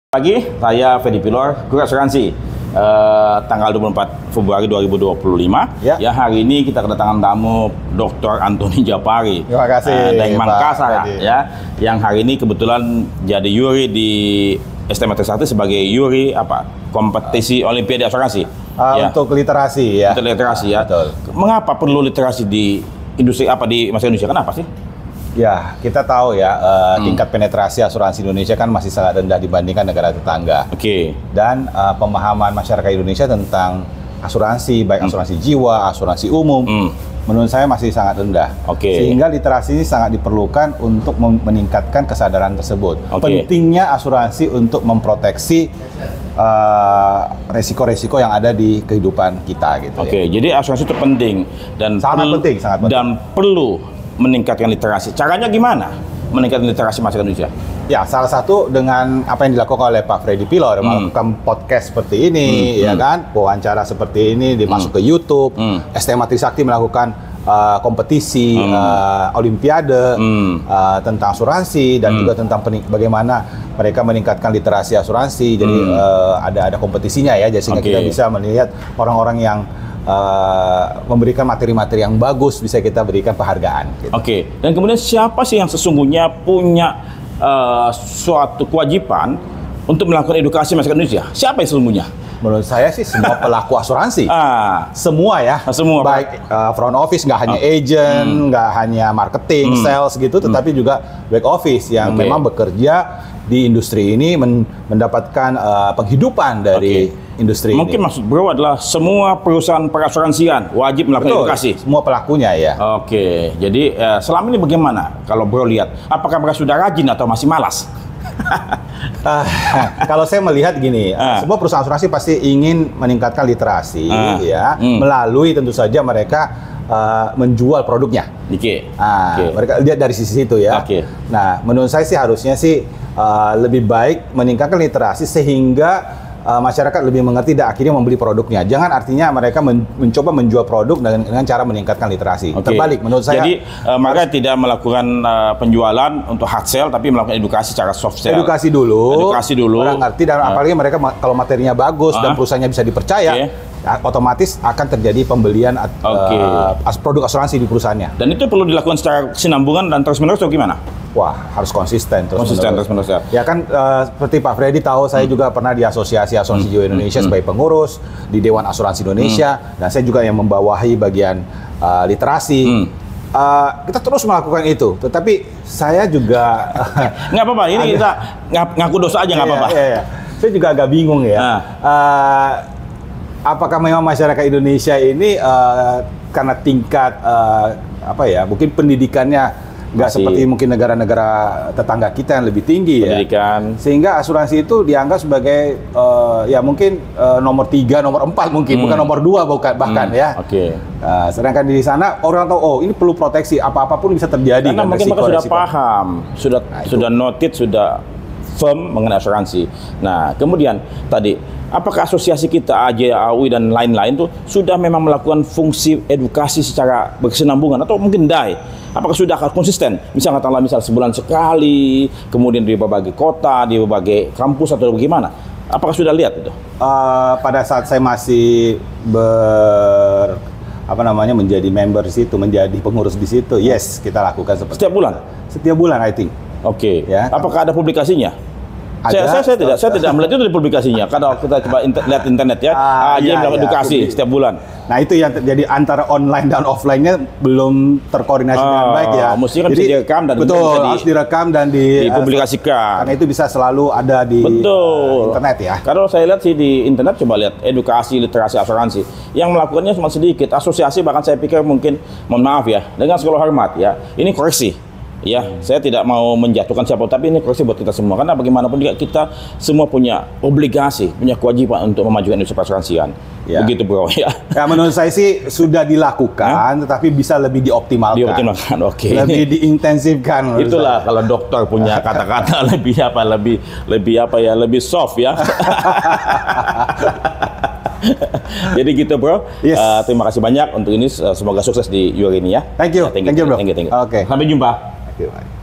Pagi, saya Fedi Pilor, Guru Asuransi. Tanggal 24 Februari 2025. Ya, hari ini kita kedatangan tamu Dr. Antoni Japari. Terima kasih. Dari Makassar, ya. Yang hari ini kebetulan jadi juri di STM Trisakti sebagai juri kompetisi Olimpiade Asuransi. Untuk literasi ya. Untuk literasi ya. Betul. Mengapa perlu literasi di industri di masyarakat Indonesia? Kenapa sih? Ya, kita tahu ya tingkat penetrasi asuransi Indonesia kan masih sangat rendah dibandingkan negara tetangga. Oke. Dan pemahaman masyarakat Indonesia tentang asuransi, baik asuransi jiwa, asuransi umum, menurut saya masih sangat rendah. Sehingga literasi ini sangat diperlukan untuk meningkatkan kesadaran tersebut. Pentingnya asuransi untuk memproteksi resiko-resiko yang ada di kehidupan kita gitu. Jadi asuransi itu penting dan sangat penting. Dan perlu meningkatkan literasi. Caranya gimana meningkatkan literasi masyarakat Indonesia? Ya, salah satu dengan apa yang dilakukan oleh Pak Fedi Pilor, melakukan podcast seperti ini, ya kan, wawancara seperti ini, dimasuk ke YouTube, STM Trisakti melakukan kompetisi Olimpiade tentang asuransi dan juga tentang bagaimana mereka meningkatkan literasi asuransi. Jadi ada kompetisinya ya, sehingga kita bisa melihat orang-orang yang memberikan materi-materi yang bagus, bisa kita berikan penghargaan. Gitu. Dan kemudian siapa sih yang sesungguhnya punya suatu kewajiban untuk melakukan edukasi masyarakat Indonesia? Siapa yang sesungguhnya? Menurut saya sih semua pelaku asuransi. Semua ya. Semua. Baik front office, nggak hanya agent, nggak hanya marketing, sales gitu, tetapi juga back office yang memang bekerja di industri ini mendapatkan penghidupan dari industri ini. Mungkin maksud bro adalah semua perusahaan perasuransian wajib melakukan edukasi. Semua pelakunya ya. Jadi selama ini bagaimana kalau bro lihat? Apakah mereka sudah rajin atau masih malas? Kalau saya melihat gini, semua perusahaan asuransi pasti ingin meningkatkan literasi, melalui tentu saja mereka menjual produknya. Mereka lihat dari sisi itu ya. Nah, menurut saya sih harusnya sih lebih baik meningkatkan literasi sehingga masyarakat lebih mengerti dan akhirnya membeli produknya. Jangan artinya mereka mencoba menjual produk dengan cara meningkatkan literasi. Terbalik menurut saya. Jadi mereka tidak melakukan penjualan untuk hard sale, tapi melakukan edukasi secara soft sale. Edukasi dulu. Orang ngerti dan apalagi mereka kalau materinya bagus dan perusahaannya bisa dipercaya, otomatis akan terjadi pembelian produk asuransi di perusahaannya. Dan itu perlu dilakukan secara kesinambungan dan terus-menerus atau gimana? Wah, harus konsisten terus-menerus. Ya kan, seperti Pak Freddy tahu, saya juga pernah di Asosiasi Asuransi Jiwa Indonesia sebagai pengurus, di Dewan Asuransi Indonesia, dan saya juga yang membawahi bagian literasi. Kita terus melakukan itu, tetapi saya juga nggak apa-apa, ini kita ngaku dosa aja, nggak apa-apa. Saya juga agak bingung ya. Apakah memang masyarakat Indonesia ini karena tingkat mungkin pendidikannya nggak seperti mungkin negara-negara tetangga kita yang lebih tinggi pendidikan, sehingga asuransi itu dianggap sebagai mungkin nomor 3, nomor 4 mungkin, bukan nomor 2 bahkan ya. Sedangkan di sana orang tahu ini perlu proteksi, apapun bisa terjadi. Karena mungkin mereka sudah paham, sudah noted, sudah firm mengenai asuransi. Nah, kemudian tadi, apakah asosiasi kita, AJAUI dan lain-lain tuh sudah memang melakukan fungsi edukasi secara berkesinambungan atau mungkin apakah sudah konsisten? Misal sebulan sekali, kemudian di berbagai kota, di berbagai kampus atau bagaimana? Apakah sudah lihat itu? Pada saat saya masih menjadi member di situ, menjadi pengurus di situ, yes, kita lakukan seperti setiap bulan. Setiap bulan, I think. Ya. Apakah ada publikasinya? Saya tidak melihat itu di publikasinya. Kalau kita coba lihat internet ya, melakukan edukasi setiap bulan. Nah, itu yang terjadi antara online dan offline-nya belum terkoordinasi dengan baik ya. Mesti kan bisa direkam dan harus direkam dan dipublikasikan. Karena itu bisa selalu ada di internet ya. Kalau saya lihat sih di internet, coba lihat edukasi literasi asuransi. Yang melakukannya cuma sedikit. Asosiasi bahkan saya pikir mungkin, mohon maaf ya, dengan segala hormat ya, ini koreksi. Ya, saya tidak mau menjatuhkan siapa, tapi ini koreksi buat kita semua. Karena bagaimanapun juga kita semua punya obligasi, punya kewajiban untuk memajukan industri perasuransian. Begitu bro ya. Menurut saya sih sudah dilakukan, tetapi bisa lebih dioptimalkan. Lebih diintensifkan. Itulah kalau dokter punya kata-kata lebih soft ya. Jadi gitu bro. Terima kasih banyak untuk ini. Semoga sukses di Juri ini ya. Thank you. Thank you bro. Oke. Sampai jumpa. Thank you.